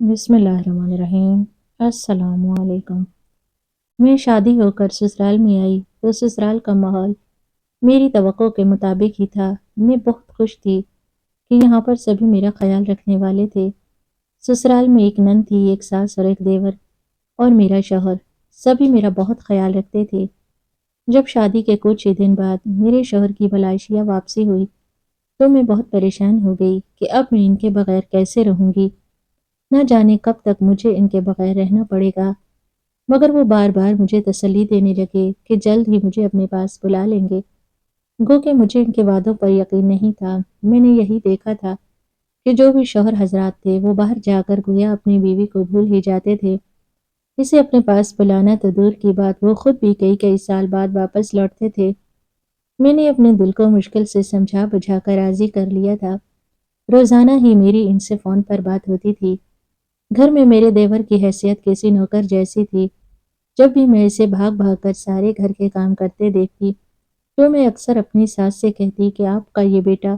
بسم اللہ الرحمن الرحیم۔ السلام علیکم۔ میں شادی ہو کر سسرال میں آئی تو سسرال کا ماحول میری توقع کے مطابق ہی تھا۔ میں بہت خوش تھی کہ یہاں پر سبھی میرا خیال رکھنے والے تھے۔ سسرال میں ایک نند تھی، ایک ساس اور ایک دیور اور میرا شوہر، سبھی میرا بہت خیال رکھتے تھے۔ جب شادی کے کچھ ہی دن بعد میرے شوہر کی ملائیشیا واپسی ہوئی تو میں بہت پریشان ہو گئی کہ اب میں ان کے بغیر کیسے رہوں گی، نہ جانے کب تک مجھے ان کے بغیر رہنا پڑے گا۔ مگر وہ بار بار مجھے تسلی دینے لگے کہ جلد ہی مجھے اپنے پاس بلا لیں گے۔ گو کہ مجھے ان کے وعدوں پر یقین نہیں تھا۔ میں نے یہی دیکھا تھا کہ جو بھی شوہر حضرات تھے وہ باہر جا کر گویا اپنی بیوی کو بھول ہی جاتے تھے۔ اسے اپنے پاس بلانا تو دور کی بات، وہ خود بھی کئی کئی سال بعد واپس لوٹتے تھے۔ میں نے اپنے دل کو مشکل سے سمجھا بجھا کر راضی کر لیا تھا۔ روزانہ ہی میری ان سے فون پر بات ہوتی تھی۔ گھر میں میرے دیور کی حیثیت کسی نوکر جیسی تھی۔ جب بھی میں اسے بھاگ بھاگ کر سارے گھر کے کام کرتے دیکھتی تو میں اکثر اپنی ساس سے کہتی کہ آپ کا یہ بیٹا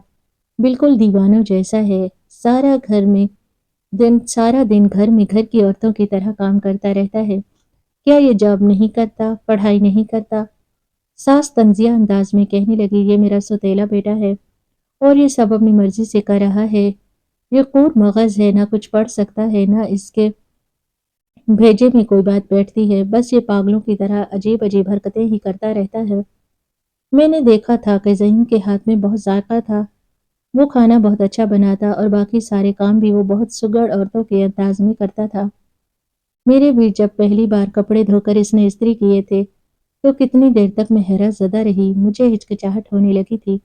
بالکل دیوانوں جیسا ہے، سارا دن گھر کی عورتوں کی طرح کام کرتا رہتا ہے، کیا یہ جاب نہیں کرتا، پڑھائی نہیں کرتا؟ ساس طنزیہ انداز میں کہنے لگی، یہ میرا سوتیلا بیٹا ہے اور یہ سب اپنی مرضی سے کر رہا ہے، یہ کور مغز ہے، نہ کچھ پڑھ سکتا ہے نہ اس کے بھیجے میں کوئی بات بیٹھتی ہے، بس یہ پاگلوں کی طرح عجیب عجیب حرکتیں ہی کرتا رہتا ہے۔ میں نے دیکھا تھا کہ ذہین کے ہاتھ میں بہت ذائقہ تھا، وہ کھانا بہت اچھا بناتا اور باقی سارے کام بھی وہ بہت سگڑ عورتوں کے انداز میں کرتا تھا۔ میرے بھی جب پہلی بار کپڑے دھو کر اس نے استری کیے تھے تو کتنی دیر تک میں حیرت زدہ رہی۔ مجھے ہچکچاہٹ ہونے لگی تھی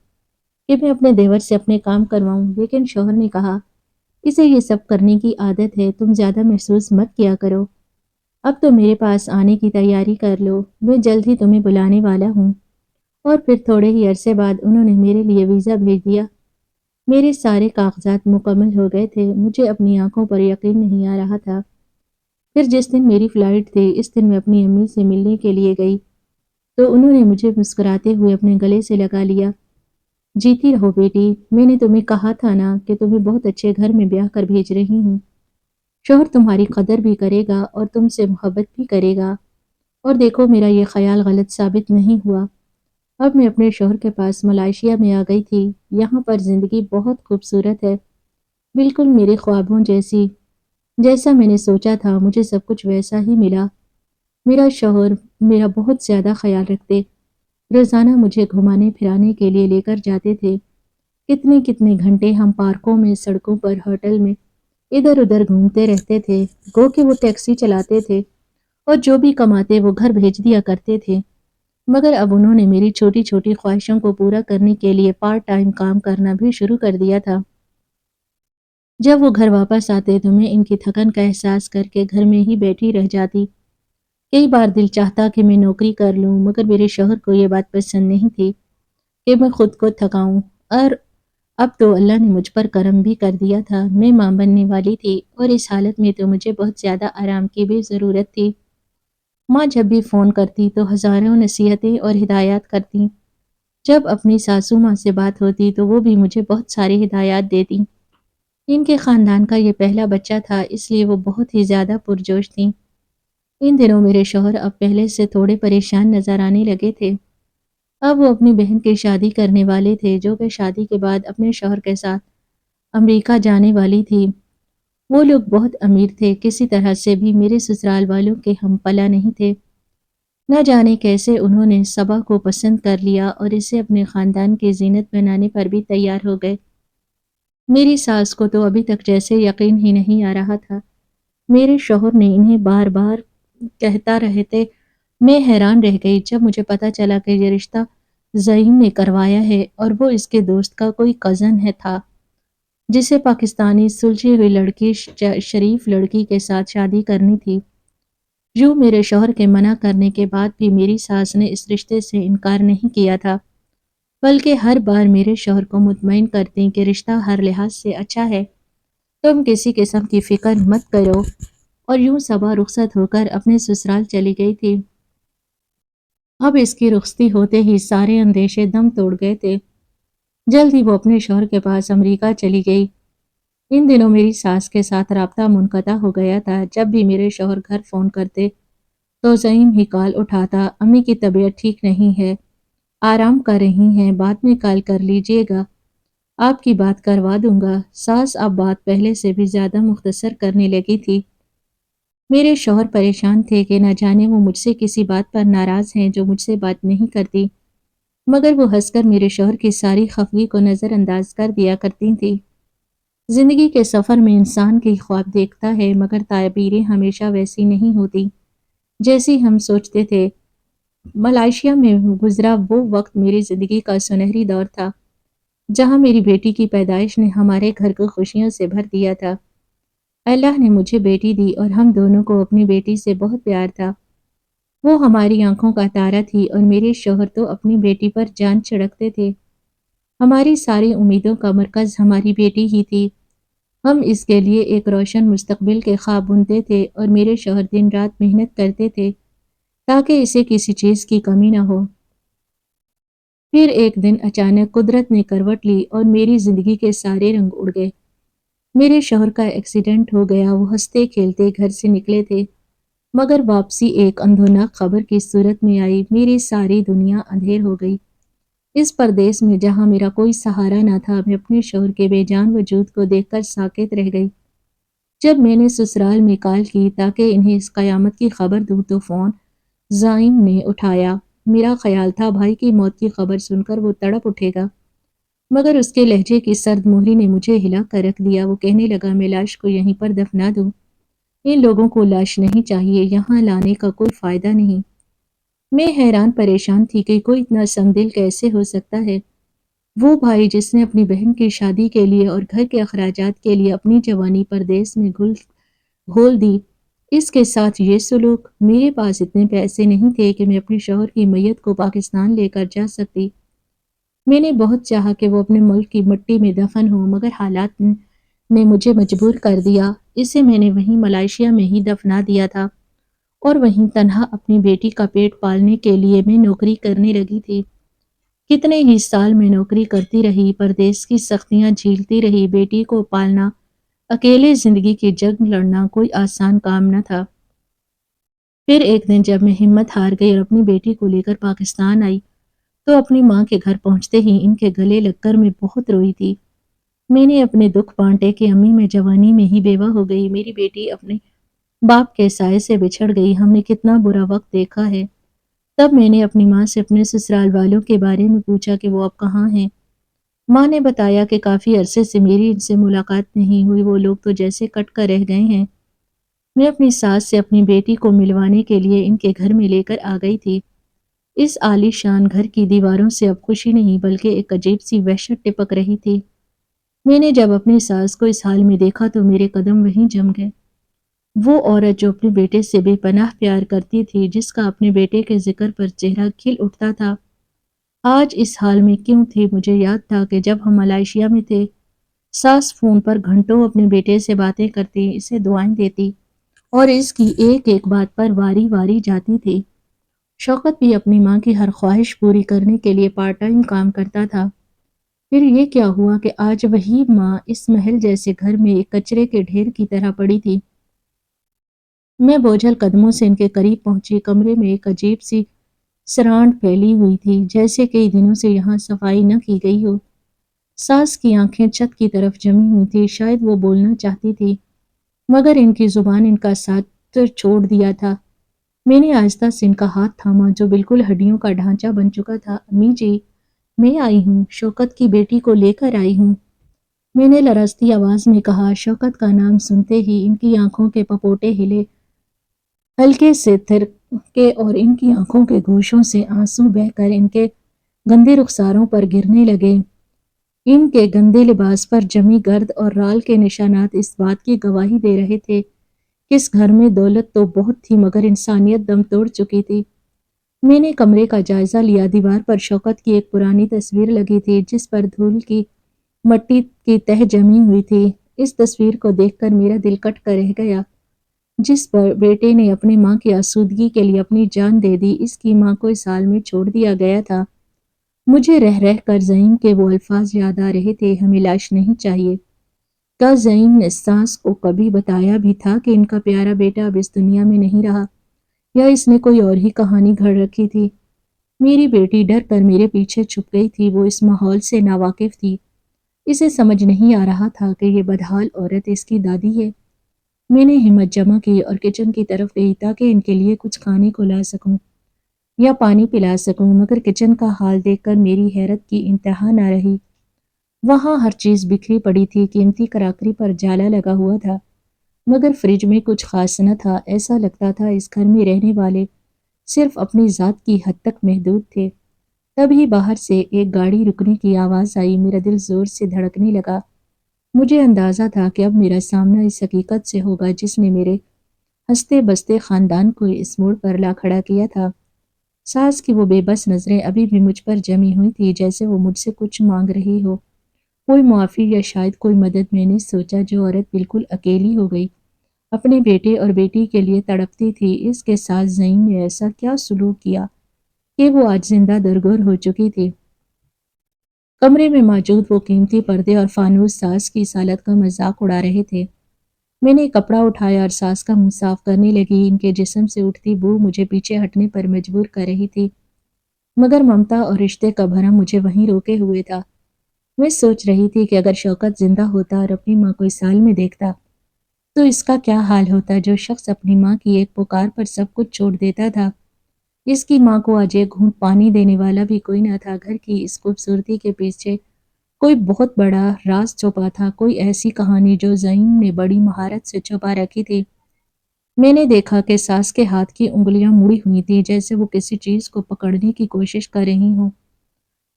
کہ میں اپنے دیور سے اپنے کام کرواؤں، لیکن شوہر نے کہا، اسے یہ سب کرنے کی عادت ہے، تم زیادہ محسوس مت کیا کرو، اب تو میرے پاس آنے کی تیاری کر لو، میں جلد ہی تمہیں بلانے والا ہوں۔ اور پھر تھوڑے ہی عرصے بعد انہوں نے میرے لیے ویزا بھیج دیا۔ میرے سارے کاغذات مکمل ہو گئے تھے، مجھے اپنی آنکھوں پر یقین نہیں آ رہا تھا۔ پھر جس دن میری فلائٹ تھی، اس دن میں اپنی امی سے ملنے کے لیے گئی تو انہوں نے مجھے مسکراتے ہوئے اپنے گلے سے لگا لیا۔ جیتی رہو بیٹی، میں نے تمہیں کہا تھا نا کہ تمہیں بہت اچھے گھر میں بیاہ کر بھیج رہی ہوں، شوہر تمہاری قدر بھی کرے گا اور تم سے محبت بھی کرے گا۔ اور دیکھو میرا یہ خیال غلط ثابت نہیں ہوا۔ اب میں اپنے شوہر کے پاس ملائیشیا میں آ گئی تھی۔ یہاں پر زندگی بہت خوبصورت ہے، بالکل میرے خوابوں جیسی، جیسا میں نے سوچا تھا مجھے سب کچھ ویسا ہی ملا۔ میرا شوہر میرا بہت زیادہ خیال رکھتے، روزانہ مجھے گھمانے پھرانے کے لیے لے کر جاتے تھے۔ کتنے کتنے گھنٹے ہم پارکوں میں، سڑکوں پر، ہوٹل میں ادھر ادھر گھومتے رہتے تھے۔ گو کہ وہ ٹیکسی چلاتے تھے اور جو بھی کماتے وہ گھر بھیج دیا کرتے تھے۔ مگر اب انہوں نے میری چھوٹی چھوٹی خواہشوں کو پورا کرنے کے لیے پارٹ ٹائم کام کرنا بھی شروع کر دیا تھا۔ جب وہ گھر واپس آتے تو میں ان کی تھکن کا احساس کر کے گھر میں ہی بیٹھی رہ جاتی۔ کئی بار دل چاہتا کہ میں نوکری کر لوں، مگر میرے شوہر کو یہ بات پسند نہیں تھی کہ میں خود کو تھکاؤں۔ اور اب تو اللہ نے مجھ پر کرم بھی کر دیا تھا، میں ماں بننے والی تھی اور اس حالت میں تو مجھے بہت زیادہ آرام کی بھی ضرورت تھی۔ ماں جب بھی فون کرتی تو ہزاروں نصیحتیں اور ہدایات کرتی، جب اپنی ساسو ماں سے بات ہوتی تو وہ بھی مجھے بہت ساری ہدایات دیتی۔ ان کے خاندان کا یہ پہلا بچہ تھا، اس لیے وہ بہت ہی زیادہ پرجوش تھیں۔ ان دنوں میرے شوہر اب پہلے سے تھوڑے پریشان نظر آنے لگے تھے۔ اب وہ اپنی بہن کی شادی کرنے والے تھے، جو کہ شادی کے بعد اپنے شوہر کے ساتھ امریکہ جانے والی تھی۔ وہ لوگ بہت امیر تھے، کسی طرح سے بھی میرے سسرال والوں کے ہم پلہ نہیں تھے۔ نہ جانے کیسے انہوں نے صبا کو پسند کر لیا اور اسے اپنے خاندان کی زینت بنانے پر بھی تیار ہو گئے۔ میری ساس کو تو ابھی تک جیسے یقین ہی نہیں آ رہا تھا۔ میرے شوہر نے انہیں بار بار کہتا رہتے، میں حیران رہ گئی جب مجھے پتا چلا کہ یہ رشتہ زعیم نے کروایا ہے اور وہ اس کے دوست کا کوئی کزن تھا، جسے پاکستانی سلجھی ہوئی لڑکی شریف لڑکی کے ساتھ شادی کرنی تھی۔ یوں میرے شوہر کے منع کرنے کے بعد بھی میری ساس نے اس رشتے سے انکار نہیں کیا تھا، بلکہ ہر بار میرے شوہر کو مطمئن کرتی کہ رشتہ ہر لحاظ سے اچھا ہے، تم کسی قسم کی فکر مت کرو۔ اور یوں صبا رخصت ہو کر اپنے سسرال چلی گئی تھی۔ اب اس کی رخصتی ہوتے ہی سارے اندیشے دم توڑ گئے تھے۔ جلد ہی وہ اپنے شوہر کے پاس امریکہ چلی گئی۔ ان دنوں میری ساس کے ساتھ رابطہ منقطع ہو گیا تھا۔ جب بھی میرے شوہر گھر فون کرتے تو زعیم ہی کال اٹھاتا۔ امی کی طبیعت ٹھیک نہیں ہے، آرام کر رہی ہیں، بعد میں کال کر لیجیے گا، آپ کی بات کروا دوں گا۔ ساس اب بات پہلے سے بھی زیادہ مختصر کرنے لگی تھی۔ میرے شوہر پریشان تھے کہ نہ جانے وہ مجھ سے کسی بات پر ناراض ہیں جو مجھ سے بات نہیں کرتی، مگر وہ ہنس کر میرے شوہر کی ساری خفگی کو نظر انداز کر دیا کرتی تھی۔ زندگی کے سفر میں انسان کی خواب دیکھتا ہے، مگر تعبیریں ہمیشہ ویسی نہیں ہوتی جیسی ہم سوچتے تھے۔ ملائیشیا میں گزرا وہ وقت میری زندگی کا سنہری دور تھا، جہاں میری بیٹی کی پیدائش نے ہمارے گھر کو خوشیوں سے بھر دیا تھا۔ اللہ نے مجھے بیٹی دی اور ہم دونوں کو اپنی بیٹی سے بہت پیار تھا۔ وہ ہماری آنکھوں کا تارا تھی اور میرے شوہر تو اپنی بیٹی پر جان چھڑکتے تھے۔ ہماری ساری امیدوں کا مرکز ہماری بیٹی ہی تھی۔ ہم اس کے لیے ایک روشن مستقبل کے خواب بنتے تھے اور میرے شوہر دن رات محنت کرتے تھے تاکہ اسے کسی چیز کی کمی نہ ہو۔ پھر ایک دن اچانک قدرت نے کروٹ لی اور میری زندگی کے سارے رنگ اڑ گئے۔ میرے شوہر کا ایکسیڈنٹ ہو گیا۔ وہ ہنستے کھیلتے گھر سے نکلے تھے، مگر واپسی ایک اندھوناک خبر کی صورت میں آئی۔ میری ساری دنیا اندھیر ہو گئی۔ اس پردیس میں جہاں میرا کوئی سہارا نہ تھا، میں اپنے شوہر کے بے جان وجود کو دیکھ کر ساکت رہ گئی۔ جب میں نے سسرال میں کال کی تاکہ انہیں اس قیامت کی خبر دوں تو فون زعیم نے اٹھایا۔ میرا خیال تھا بھائی کی موت کی خبر سن کر وہ تڑپ اٹھے گا، مگر اس کے لہجے کی سرد مہری نے مجھے ہلا کر رکھ دیا۔ وہ کہنے لگا، میں لاش کو یہیں پر دفنا دوں؟ ان لوگوں کو لاش نہیں چاہیے، یہاں لانے کا کوئی فائدہ نہیں۔ میں حیران پریشان تھی کہ کوئی اتنا سنگ دل کیسے ہو سکتا ہے۔ وہ بھائی جس نے اپنی بہن کی شادی کے لیے اور گھر کے اخراجات کے لیے اپنی جوانی پردیس میں گھول دی، اس کے ساتھ یہ سلوک۔ میرے پاس اتنے پیسے نہیں تھے کہ میں اپنے شوہر کی میت کو پاکستان لے کر جا سکتی۔ میں نے بہت چاہا کہ وہ اپنے ملک کی مٹی میں دفن ہو، مگر حالات نے مجھے مجبور کر دیا۔ اسے میں نے وہیں ملائیشیا میں ہی دفنا دیا تھا اور وہیں تنہا اپنی بیٹی کا پیٹ پالنے کے لیے میں نوکری کرنے لگی تھی۔ کتنے ہی سال میں نوکری کرتی رہی، پردیس کی سختیاں جھیلتی رہی۔ بیٹی کو پالنا، اکیلے زندگی کی جنگ لڑنا کوئی آسان کام نہ تھا۔ پھر ایک دن جب میں ہمت ہار گئی اور اپنی بیٹی کو لے کر پاکستان آئی تو اپنی ماں کے گھر پہنچتے ہی ان کے گلے لگ کر میں بہت روئی تھی۔ میں نے اپنے دکھ بانٹے کہ امی میں جوانی میں ہی بیوہ ہو گئی، میری بیٹی اپنے باپ کے سائے سے بچھڑ گئی، ہم نے کتنا برا وقت دیکھا ہے۔ تب میں نے اپنی ماں سے اپنے سسرال والوں کے بارے میں پوچھا کہ وہ اب کہاں ہیں۔ ماں نے بتایا کہ کافی عرصے سے میری ان سے ملاقات نہیں ہوئی، وہ لوگ تو جیسے کٹ کر رہ گئے ہیں۔ میں اپنی ساس سے اپنی بیٹی کو ملوانے کے لیے ان کے گھر میں لے کر آ گئی تھی۔ اس عالی شان گھر کی دیواروں سے اب خوشی نہیں بلکہ ایک عجیب سی وحشت ٹپک رہی تھی۔ میں نے جب اپنی ساس کو اس حال میں دیکھا تو میرے قدم وہیں جم گئے۔ وہ عورت جو اپنے بیٹے سے بے پناہ پیار کرتی تھی، جس کا اپنے بیٹے کے ذکر پر چہرہ کھل اٹھتا تھا، آج اس حال میں کیوں تھی؟ مجھے یاد تھا کہ جب ہم ملائیشیا میں تھے، ساس فون پر گھنٹوں اپنے بیٹے سے باتیں کرتی، اسے دعائیں دیتی اور اس کی ایک ایک بات پر واری واری جاتی تھی۔ شوکت بھی اپنی ماں کی ہر خواہش پوری کرنے کے لیے پارٹ ٹائم کام کرتا تھا۔ پھر یہ کیا ہوا کہ آج وہی ماں اس محل جیسے گھر میں ایک کچرے کے ڈھیر کی طرح پڑی تھی۔ میں بوجھل قدموں سے ان کے قریب پہنچی۔ کمرے میں ایک عجیب سی سرانڈ پھیلی ہوئی تھی، جیسے کئی دنوں سے یہاں صفائی نہ کی گئی ہو۔ ساس کی آنکھیں چھت کی طرف جمی ہوئی تھی، شاید وہ بولنا چاہتی تھی، مگر ان کی زبان ان کا ساتھ چھوڑ دیا تھا۔ میں نے آہستہ سے ان کا ہاتھ تھاما جو بالکل ہڈیوں کا ڈھانچہ بن چکا تھا۔ امی جی، میں آئی ہوں، شوکت کی بیٹی کو لے کر آئی ہوں، میں نے لرزتی آواز میں کہا۔ شوکت کا نام سنتے ہی ان کی آنکھوں کے پپوٹے ہلے، ہلکے سے تھرکے اور ان کی آنکھوں کے گوشوں سے آنسو بہہ کر ان کے گندے رخساروں پر گرنے لگے۔ ان کے گندے لباس پر جمی گرد اور رال کے نشانات اس بات کی گواہی دے رہے تھے کہ اس گھر میں دولت تو بہت تھی مگر انسانیت دم توڑ چکی تھی۔ میں نے کمرے کا جائزہ لیا۔ دیوار پر شوکت کی ایک پرانی تصویر لگی تھی جس پر دھول کی مٹی کی تہ جمی ہوئی تھی۔ اس تصویر کو دیکھ کر میرا دل کٹ کر رہ گیا۔ جس پر بیٹے نے اپنی ماں کی آسودگی کے لیے اپنی جان دے دی، اس کی ماں کو اس حال میں چھوڑ دیا گیا تھا۔ مجھے رہ رہ کر زعیم کے وہ الفاظ یاد آ رہے تھے، ہمیں لاش نہیں چاہیے، کیا زعیم نے ساس کو کبھی بتایا بھی تھا کہ ان کا پیارا بیٹا اب اس دنیا میں نہیں رہا، یا اس نے کوئی اور ہی کہانی گھڑ رکھی تھی؟ میری بیٹی ڈر کر میرے پیچھے چھپ گئی تھی، وہ اس ماحول سے ناواقف تھی، اسے سمجھ نہیں آ رہا تھا کہ یہ بدحال عورت اس کی دادی ہے۔ میں نے ہمت جمع کی اور کچن کی طرف گئی تاکہ ان کے لیے کچھ کھانے کو لا سکوں یا پانی پلا سکوں، مگر کچن کا حال دیکھ کر میری حیرت کی انتہا نہ رہی۔ وہاں ہر چیز بکھری پڑی تھی، قیمتی کراکری پر جالا لگا ہوا تھا، مگر فریج میں کچھ خاص نہ تھا۔ ایسا لگتا تھا اس گھر میں رہنے والے صرف اپنی ذات کی حد تک محدود تھے۔ تبھی باہر سے ایک گاڑی رکنے کی آواز آئی، میرا دل زور سے دھڑکنے لگا۔ مجھے اندازہ تھا کہ اب میرا سامنا اس حقیقت سے ہوگا جس نے میرے ہنستے بستے خاندان کو اس موڑ پر لا کھڑا کیا تھا۔ ساس کی وہ بے بس نظریں ابھی بھی مجھ پر جمی ہوئی تھی، جیسے وہ مجھ سے کچھ مانگ رہی ہو، کوئی معافی یا شاید کوئی مدد۔ میں نے سوچا جو عورت بالکل اکیلی ہو گئی، اپنے بیٹے اور بیٹی کے لیے تڑپتی تھی، اس کے ساتھ زعیم نے ایسا کیا سلوک کیا کہ وہ آج زندہ درگور ہو چکی تھی۔ کمرے میں موجود وہ قیمتی پردے اور فانوس ساس کی اس حالت کا مذاق اڑا رہے تھے۔ میں نے کپڑا اٹھایا اور ساس کا منہ صاف کرنے لگی۔ ان کے جسم سے اٹھتی بو مجھے پیچھے ہٹنے پر مجبور کر رہی تھی، مگر ممتا اور رشتے کا بھرم مجھے وہیں روکے ہوئے تھا۔ میں سوچ رہی تھی کہ اگر شوکت زندہ ہوتا اور اپنی ماں کو اس حال میں دیکھتا تو اس کا کیا حال ہوتا، جو شخص اپنی ماں کی ایک پکار پر سب کچھ چھوڑ دیتا تھا۔ اس کی ماں کو آج ایک گھونٹ پانی دینے والا بھی کوئی نہ تھا۔ گھر کی اس خوبصورتی کے پیچھے کوئی بہت بڑا راز چھپا تھا، کوئی ایسی کہانی جو زعیم نے بڑی مہارت سے چھپا رکھی تھی۔ میں نے دیکھا کہ ساس کے ہاتھ کی انگلیاں مڑی ہوئی تھیں، جیسے وہ کسی چیز کو پکڑنے کی کوشش کر رہی ہوں۔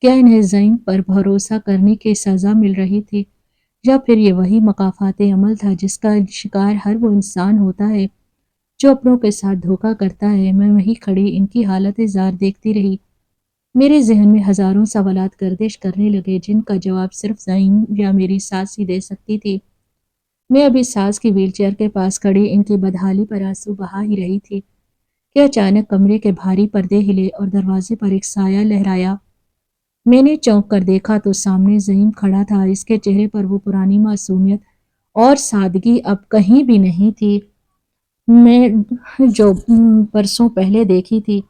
کیا انہیں زعیم پر بھروسہ کرنے کی سزا مل رہی تھی، یا پھر یہ وہی مکافات عمل تھا جس کا شکار ہر وہ انسان ہوتا ہے جو اپنوں کے ساتھ دھوکہ کرتا ہے؟ میں وہیں کھڑی ان کی حالت زار دیکھتی رہی۔ میرے ذہن میں ہزاروں سوالات گردش کرنے لگے، جن کا جواب صرف زعیم یا میری ساس ہی دے سکتی تھی۔ میں ابھی ساس کی ویل چیئر کے پاس کھڑی ان کی بدحالی پر آنسو بہا ہی رہی تھی کہ اچانک کمرے کے بھاری پردے ہلے اور دروازے پر ایک سایہ لہرایا۔ میں نے چونک کر دیکھا تو سامنے زعیم کھڑا تھا۔ اس کے چہرے پر وہ پرانی معصومیت اور سادگی اب کہیں بھی نہیں تھی میں جو برسوں پہلے دیکھی تھی۔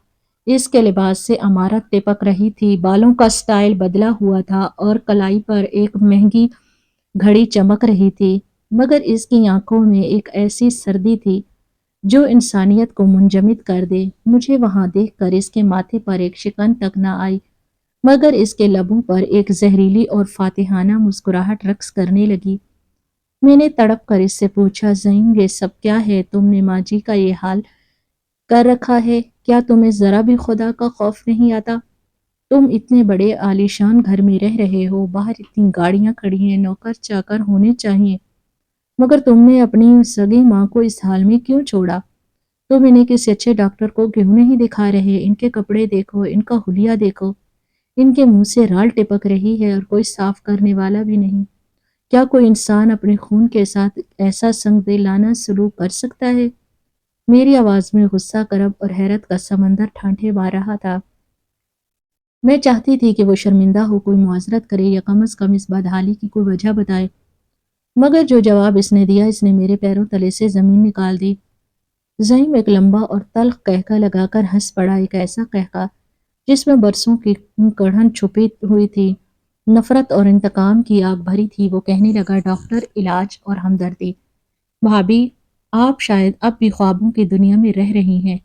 اس کے لباس سے عمارت ٹپک رہی تھی، بالوں کا سٹائل بدلا ہوا تھا اور کلائی پر ایک مہنگی گھڑی چمک رہی تھی، مگر اس کی آنکھوں میں ایک ایسی سردی تھی جو انسانیت کو منجمد کر دے۔ مجھے وہاں دیکھ کر اس کے ماتھے پر ایک شکن تک نہ آئی، مگر اس کے لبوں پر ایک زہریلی اور فاتحانہ مسکراہٹ رقص کرنے لگی۔ میں نے تڑپ کر اس سے پوچھا، زعیم یہ سب کیا ہے؟ تم نے ماں جی کا یہ حال کر رکھا ہے، کیا تمہیں ذرا بھی خدا کا خوف نہیں آتا؟ تم اتنے بڑے عالیشان گھر میں رہ رہے ہو، باہر اتنی گاڑیاں کھڑی ہیں، نوکر چاکر ہونے چاہیے، مگر تم نے اپنی سگی ماں کو اس حال میں کیوں چھوڑا؟ تم انہیں کسی اچھے ڈاکٹر کو کیوں نہیں دکھا رہے؟ ان کے کپڑے دیکھو، ان کا حلیہ دیکھو، ان کے منہ سے رال ٹپک رہی ہے اور کوئی صاف کرنے والا بھی نہیں۔ کیا کوئی انسان اپنے خون کے ساتھ ایسا سنگ دلانہ سلوک کر سکتا ہے؟ میری آواز میں غصہ، کرب اور حیرت کا سمندر ٹھانٹھے مار رہا تھا۔ میں چاہتی تھی کہ وہ شرمندہ ہو، کوئی معذرت کرے یا کم از کم اس بدحالی کی کوئی وجہ بتائے، مگر جو جواب اس نے دیا اس نے میرے پیروں تلے سے زمین نکال دی۔ زعیم ایک لمبا اور تلخ قہقہ لگا کر ہنس پڑا، ایک ایسا قہقہ جس میں برسوں کی کڑھن چھپی ہوئی تھی، نفرت اور انتقام کی آگ بھری تھی۔ وہ کہنے لگا، ڈاکٹر، علاج اور ہمدردی۔ بھابھی، آپ شاید اب بھی خوابوں کی دنیا میں رہ رہی ہیں۔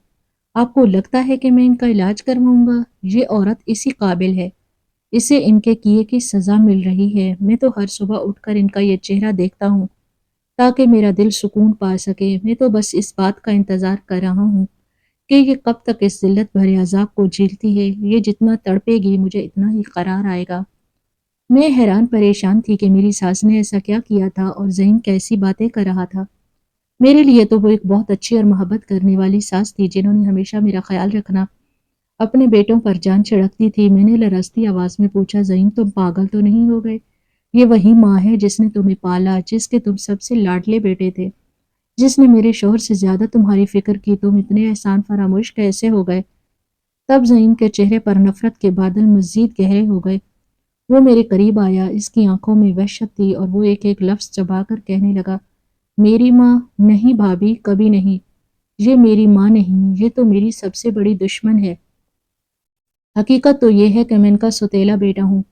آپ کو لگتا ہے کہ میں ان کا علاج کرواؤں گا؟ یہ عورت اسی قابل ہے، اسے ان کے کیے کی سزا مل رہی ہے۔ میں تو ہر صبح اٹھ کر ان کا یہ چہرہ دیکھتا ہوں تاکہ میرا دل سکون پا سکے۔ میں تو بس اس بات کا انتظار کر رہا ہوں کہ یہ کب تک اس ذلت بھرے عذاب کو جھیلتی ہے۔ یہ جتنا تڑپے گی مجھے اتنا ہی قرار آئے گا۔ میں حیران پریشان تھی کہ میری ساس نے ایسا کیا کیا تھا اور زعیم کیسی باتیں کر رہا تھا۔ میرے لیے تو وہ ایک بہت اچھی اور محبت کرنے والی ساس تھی، جنہوں نے ہمیشہ میرا خیال رکھنا، اپنے بیٹوں پر جان چھڑکتی تھی۔ میں نے لرزتی آواز میں پوچھا، زعیم تم پاگل تو نہیں ہو گئے؟ یہ وہی ماں ہے جس نے تمہیں پالا، جس کے تم سب سے لاڈلے بیٹے تھے، جس نے میرے شوہر سے زیادہ تمہاری فکر کی۔ تم اتنے احسان فراموش کیسے ہو گئے؟ تب زعیم کے چہرے پر نفرت کے بادل مزید گہرے ہو گئے وہ میرے قریب آیا، اس کی آنکھوں میں وحشت تھی اور وہ ایک ایک لفظ چبا کر کہنے لگا، میری ماں نہیں بھابھی، کبھی نہیں۔ یہ میری ماں نہیں، یہ تو میری سب سے بڑی دشمن ہے۔ حقیقت تو یہ ہے کہ میں ان کا سوتیلا بیٹا ہوں۔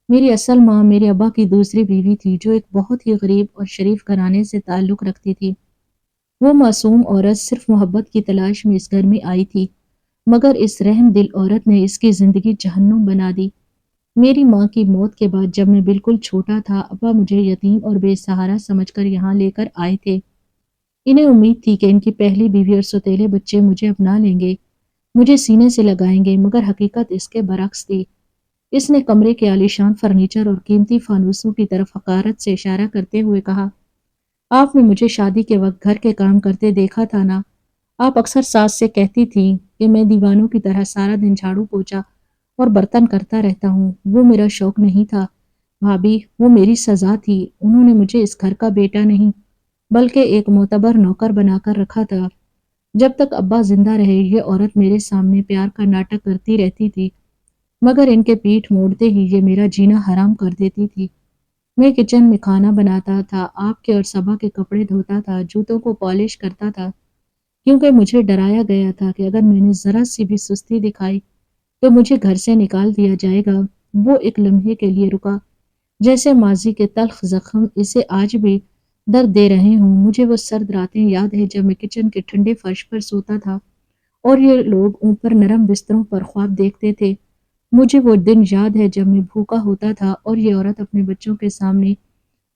میری اصل ماں میرے ابا کی دوسری بیوی تھی، جو ایک بہت ہی غریب اور شریف گھرانے سے تعلق رکھتی تھی۔ وہ معصوم عورت صرف محبت کی تلاش میں اس گھر میں آئی تھی، مگر اس رحم دل عورت نے اس کی زندگی جہنم بنا دی۔ میری ماں کی موت کے بعد جب میں بالکل چھوٹا تھا، ابا مجھے یتیم اور بے سہارا سمجھ کر یہاں لے کر آئے تھے۔ انہیں امید تھی کہ ان کی پہلی بیوی اور سوتیلے بچے مجھے اپنا لیں گے، مجھے سینے سے لگائیں گے، مگر حقیقت اس کے برعکس تھی۔ اس نے کمرے کے عالیشان فرنیچر اور قیمتی فانوسوں کی طرف حقارت سے اشارہ کرتے ہوئے کہا، آپ نے مجھے شادی کے وقت گھر کے کام کرتے دیکھا تھا نا؟ آپ اکثر ساس سے کہتی تھی کہ میں دیوانوں کی طرح سارا دن جھاڑو پوچھا اور برتن کرتا رہتا ہوں۔ وہ میرا شوق نہیں تھا بھابھی، وہ میری سزا تھی۔ انہوں نے مجھے اس گھر کا بیٹا نہیں بلکہ ایک معتبر نوکر بنا کر رکھا تھا۔ جب تک ابا زندہ رہے یہ عورت میرے سامنے پیار کا ناٹک کرتی رہتی تھی، مگر ان کے پیٹھ موڑتے ہی یہ میرا جینا حرام کر دیتی تھی۔ میں کچن میں کھانا بناتا تھا، آپ کے اور صبا کے کپڑے دھوتا تھا، جوتوں کو پالش کرتا تھا، کیونکہ مجھے ڈرایا گیا تھا کہ اگر میں نے ذرا سی بھی سستی دکھائی تو مجھے گھر سے نکال دیا جائے گا۔ وہ ایک لمحے کے لیے رکا، جیسے ماضی کے تلخ زخم اسے آج بھی درد دے رہے ہوں۔ مجھے وہ سرد راتیں یاد ہے جب میں کچن کے ٹھنڈے فرش پر سوتا تھا اور یہ لوگ اوپر نرم بستروں پر خواب دیکھتے تھے۔ مجھے وہ دن یاد ہے جب میں بھوکا ہوتا تھا اور یہ عورت اپنے بچوں کے سامنے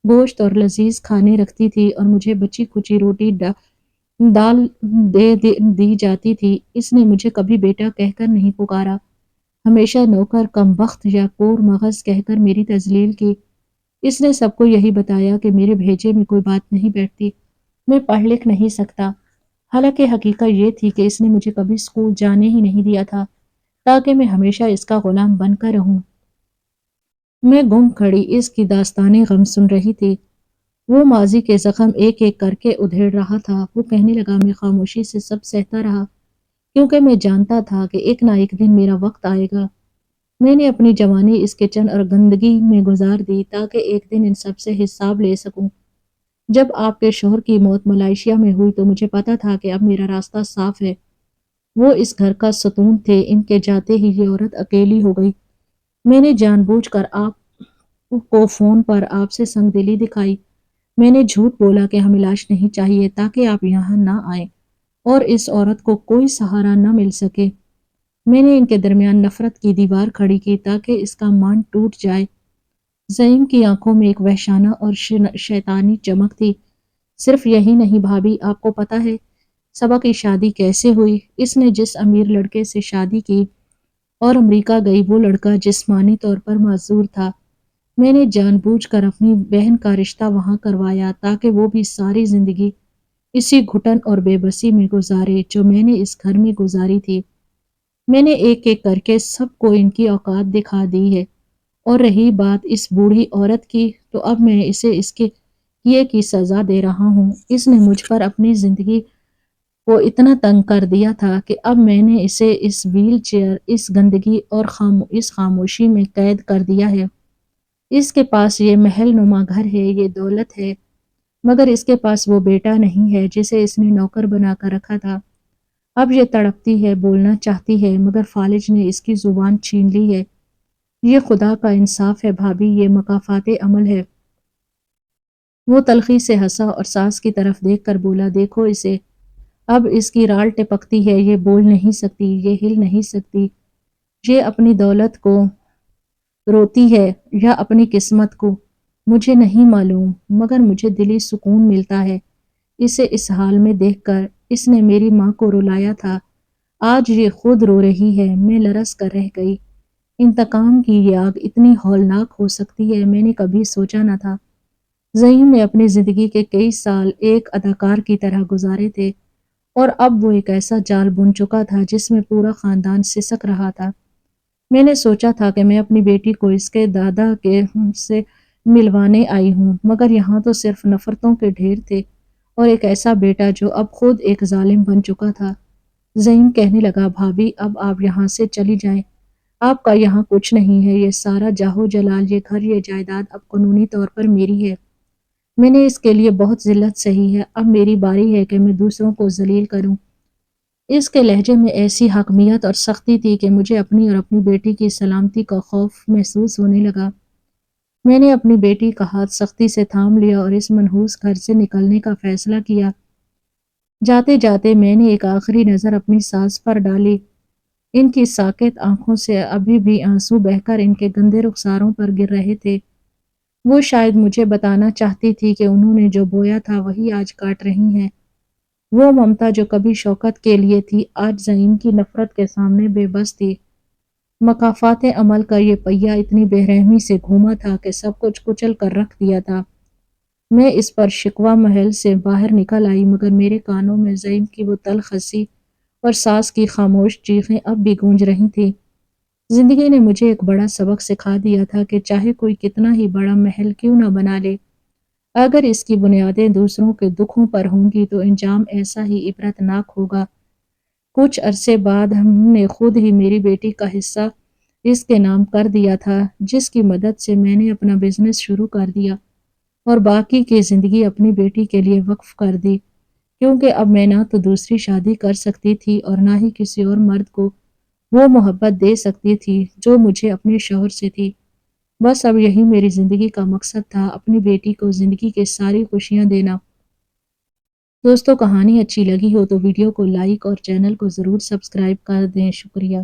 گوشت اور لذیذ کھانے رکھتی تھی اور مجھے بچی کچی روٹی دال دی جاتی تھی۔ اس نے مجھے کبھی بیٹا کہہ کر نہیں پکارا، ہمیشہ نوکر، کم بخت یا کور مغز کہہ کر میری تذلیل کی۔ اس نے سب کو یہی بتایا کہ میرے بھیجے میں کوئی بات نہیں بیٹھتی، میں پڑھ لکھ نہیں سکتا، حالانکہ حقیقت یہ تھی کہ اس نے مجھے کبھی اسکول جانے ہی نہیں دیا تھا تاکہ میں ہمیشہ اس کا غلام بن کر رہوں۔ میں گم کھڑی اس کی داستانِ غم سن رہی تھی۔ وہ ماضی کے زخم ایک ایک کر کے ادھیڑ رہا تھا۔ وہ کہنے لگا، میں خاموشی سے سب سہتا رہا کیونکہ میں جانتا تھا کہ ایک نہ ایک دن میرا وقت آئے گا۔ میں نے اپنی جوانی اس کچن اور گندگی میں گزار دی تاکہ ایک دن ان سب سے حساب لے سکوں۔ جب آپ کے شوہر کی موت ملائیشیا میں ہوئی تو مجھے پتا تھا کہ اب میرا راستہ صاف ہے۔ وہ اس گھر کا ستون تھے، ان کے جاتے ہی یہ عورت اکیلی ہو گئی۔ میں نے جان بوجھ کر آپ کو فون پر آپ سے سنگ دلی دکھائی۔ میں نے جھوٹ بولا کہ ہمیں لاش نہیں چاہیے تاکہ آپ یہاں نہ آئیں اور اس عورت کو کوئی سہارا نہ مل سکے۔ میں نے ان کے درمیان نفرت کی دیوار کھڑی کی تاکہ اس کا مان ٹوٹ جائے۔ زعیم کی آنکھوں میں ایک وحشانہ اور شیطانی چمک تھی۔ صرف یہی نہیں بھابھی، آپ کو پتا ہے صبا کی شادی کیسے ہوئی؟ اس نے جس امیر لڑکے سے شادی کی اور امریکہ گئی، وہ لڑکا جسمانی طور پر معذور تھا۔ میں نے جان بوجھ کر اپنی بہن کا رشتہ وہاں کروایا تاکہ وہ بھی ساری زندگی اسی گھٹن اور بے بسی میں گزارے جو میں نے اس گھر میں گزاری تھی۔ میں نے ایک ایک کر کے سب کو ان کی اوقات دکھا دی ہے، اور رہی بات اس بوڑھی عورت کی تو اب میں اسے اس کے کیے کی سزا دے رہا ہوں۔ اس نے مجھ پر اپنی زندگی کو اتنا تنگ کر دیا تھا کہ اب میں نے اسے اس ویل چیئر، اس گندگی اور اس خاموشی میں قید کر دیا ہے۔ اس کے پاس یہ محل نما گھر ہے، یہ دولت ہے، مگر اس کے پاس وہ بیٹا نہیں ہے جسے اس نے نوکر بنا کر رکھا تھا۔ اب یہ تڑپتی ہے، بولنا چاہتی ہے، مگر فالج نے اس کی زبان چھین لی ہے۔ یہ خدا کا انصاف ہے بھابھی، یہ مکافات عمل ہے۔ وہ تلخی سے ہنسا اور ساس کی طرف دیکھ کر بولا، دیکھو اسے، اب اس کی رال ٹپکتی ہے، یہ بول نہیں سکتی، یہ ہل نہیں سکتی، یہ اپنی دولت کو روتی ہے یا اپنی قسمت کو، مجھے نہیں معلوم، مگر مجھے دلی سکون ملتا ہے اسے اس حال میں دیکھ کر۔ اس نے میری ماں کو رلایا تھا، آج یہ خود رو رہی ہے۔ میں لرز کر رہ گئی۔ انتقام کی یہ آگ اتنی ہولناک ہو سکتی ہے، میں نے کبھی سوچا نہ تھا۔ زعیم نے اپنی زندگی کے کئی سال ایک اداکار کی طرح گزارے تھے اور اب وہ ایک ایسا جال بن چکا تھا جس میں پورا خاندان سسک رہا تھا۔ میں نے سوچا تھا کہ میں اپنی بیٹی کو اس کے دادا کے سے ملوانے آئی ہوں، مگر یہاں تو صرف نفرتوں کے ڈھیر تھے اور ایک ایسا بیٹا جو اب خود ایک ظالم بن چکا تھا۔ زعیم کہنے لگا، بھابھی اب آپ یہاں سے چلی جائیں، آپ کا یہاں کچھ نہیں ہے، یہ سارا جاہو جلال، یہ گھر، یہ جائیداد اب قانونی طور پر میری ہے۔ میں نے اس کے لیے بہت ذلت سہی ہے، اب میری باری ہے کہ میں دوسروں کو ذلیل کروں۔ اس کے لہجے میں ایسی حاکمیت اور سختی تھی کہ مجھے اپنی اور اپنی بیٹی کی سلامتی کا خوف محسوس ہونے لگا۔ میں نے اپنی بیٹی کا ہاتھ سختی سے تھام لیا اور اس منحوس گھر سے نکلنے کا فیصلہ کیا۔ جاتے جاتے میں نے ایک آخری نظر اپنی ساس پر ڈالی۔ ان کی ساکت آنکھوں سے ابھی بھی آنسو بہہ کر ان کے گندے رخساروں پر گر رہے تھے۔ وہ شاید مجھے بتانا چاہتی تھی کہ انہوں نے جو بویا تھا وہی آج کاٹ رہی ہیں۔ وہ ممتا جو کبھی شوکت کے لیے تھی، آج زعیم کی نفرت کے سامنے بے بس تھی۔ مکافات عمل کا یہ پہیہ اتنی بے رحمی سے گھوما تھا کہ سب کچھ کچل کر رکھ دیا تھا۔ میں اس پر شکوہ محل سے باہر نکل آئی، مگر میرے کانوں میں زعیم کی وہ تلخ ہنسی اور ساس کی خاموش چیخیں اب بھی گونج رہی تھیں۔ زندگی نے مجھے ایک بڑا سبق سکھا دیا تھا کہ چاہے کوئی کتنا ہی بڑا محل کیوں نہ بنا لے، اگر اس کی بنیادیں دوسروں کے دکھوں پر ہوں گی تو انجام ایسا ہی عبرتناک ہوگا۔ کچھ عرصے بعد ہم نے خود ہی میری بیٹی کا حصہ اس کے نام کر دیا تھا، جس کی مدد سے میں نے اپنا بزنس شروع کر دیا اور باقی کی زندگی اپنی بیٹی کے لیے وقف کر دی، کیونکہ اب میں نہ تو دوسری شادی کر سکتی تھی اور نہ ہی کسی اور مرد کو وہ محبت دے سکتی تھی جو مجھے اپنے شوہر سے تھی۔ بس اب یہی میری زندگی کا مقصد تھا، اپنی بیٹی کو زندگی کی ساری خوشیاں دینا۔ دوستو، کہانی اچھی لگی ہو تو ویڈیو کو لائک اور چینل کو ضرور سبسکرائب کر دیں۔ شکریہ۔